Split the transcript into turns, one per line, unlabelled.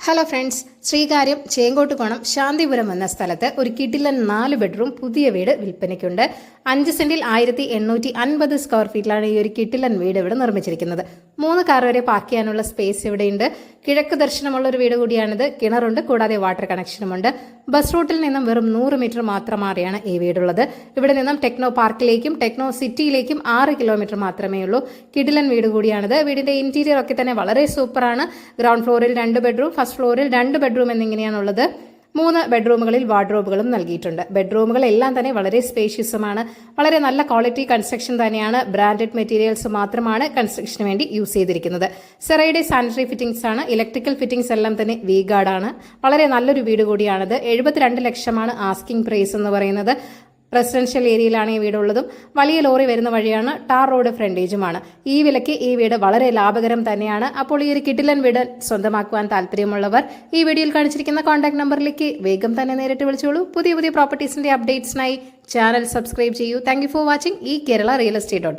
Hello friends, Sreekaryam Chenkottukonam Shanthipuram എന്ന സ്ഥലത്ത് ഒരു കിടിലൻ 4 ബെഡ്റൂം പുതിയ വീട് വിൽപ്പനയ്ക്കുണ്ട്. 5 സെന്റിൽ 1850 സ്ക്വയർ ഫീറ്റിലാണ് ഈ ഒരു കിടിലൻ വീട് ഇവിടെ നിർമ്മിച്ചിരിക്കുന്നത്. 3 കാർ വരെ പാർക്ക് ചെയ്യാനുള്ള സ്പേസ് ഇവിടെയുണ്ട്. കിഴക്ക് ദർശനമുള്ള ഒരു വീട് കൂടിയാണിത്. കിണറുണ്ട്, കൂടാതെ വാട്ടർ കണക്ഷനുമുണ്ട്. ബസ് റൂട്ടിൽ നിന്നും വെറും 100 മീറ്റർ മാത്രം മാറിയാണ് ഈ വീടുള്ളത്. ഇവിടെ നിന്നും ടെക്നോ പാർക്കിലേക്കും ടെക്നോ സിറ്റിയിലേക്കും 6 കിലോമീറ്റർ മാത്രമേ ഉള്ളൂ. കിടിലൻ വീട് കൂടിയാണിത്. വീടിന്റെ ഇന്റീരിയർ ഒക്കെ തന്നെ വളരെ സൂപ്പറാണ്. ഗ്രൗണ്ട് ഫ്ലോറിൽ 2 ബെഡ്റൂം, ഫസ്റ്റ് ഫ്ലോറിൽ 2 ബെഡ്റൂം എന്നിങ്ങനെയാണുള്ളത്. 3 ബെഡ്റൂമുകളിൽ വാർഡ്രോബുകളും നൽകിയിട്ടുണ്ട്. ബെഡ്റൂമുകൾ എല്ലാം തന്നെ വളരെ സ്പേഷ്യസുമാണ്. വളരെ നല്ല ക്വാളിറ്റി കൺസ്ട്രക്ഷൻ തന്നെയാണ്. ബ്രാൻഡഡ് മെറ്റീരിയൽസ് മാത്രമാണ് കൺസ്ട്രക്ഷന് വേണ്ടി യൂസ് ചെയ്തിരിക്കുന്നത്. സെറയുടെ സാനിറ്ററി ഫിറ്റിംഗ്സ് ആണ്. ഇലക്ട്രിക്കൽ ഫിറ്റിംഗ്സ് എല്ലാം തന്നെ V-ഗാർഡ് ആണ്. വളരെ നല്ലൊരു വീട് കൂടിയാണിത്. 72 ലക്ഷമാണ് ആസ്കിംഗ് പ്രൈസ് എന്ന് പറയുന്നത്. റെസിഡൻഷ്യൽ ഏരിയയിലാണ് ഈ വീടുള്ളതും. വലിയ ലോറി വരുന്ന വഴിയാണ്. ടാർ റോഡ് ഫ്രണ്ടേജുമാണ്. ഈ വിലയ്ക്ക് ഈ വീട് വളരെ ലാഭകരം തന്നെയാണ്. അപ്പോൾ ഈ ഒരു കിടിലൻ വീട് സ്വന്തമാക്കുവാൻ താല്പര്യമുള്ളവർ ഈ വീഡിയോയിൽ കാണിച്ചിരിക്കുന്ന കോൺടാക്ട് നമ്പറിലേക്ക് വേഗം തന്നെ നേരിട്ട് വിളിച്ചോളൂ. പുതിയ പ്രോപ്പർട്ടീസിന്റെ അപ്ഡേറ്റ്സിനായി ചാനൽ സബ്സ്ക്രൈബ് ചെയ്യൂ. താങ്ക് യു ഫോർ വാച്ചിങ് ഈ കേരള റിയൽ എസ്റ്റേറ്റ്.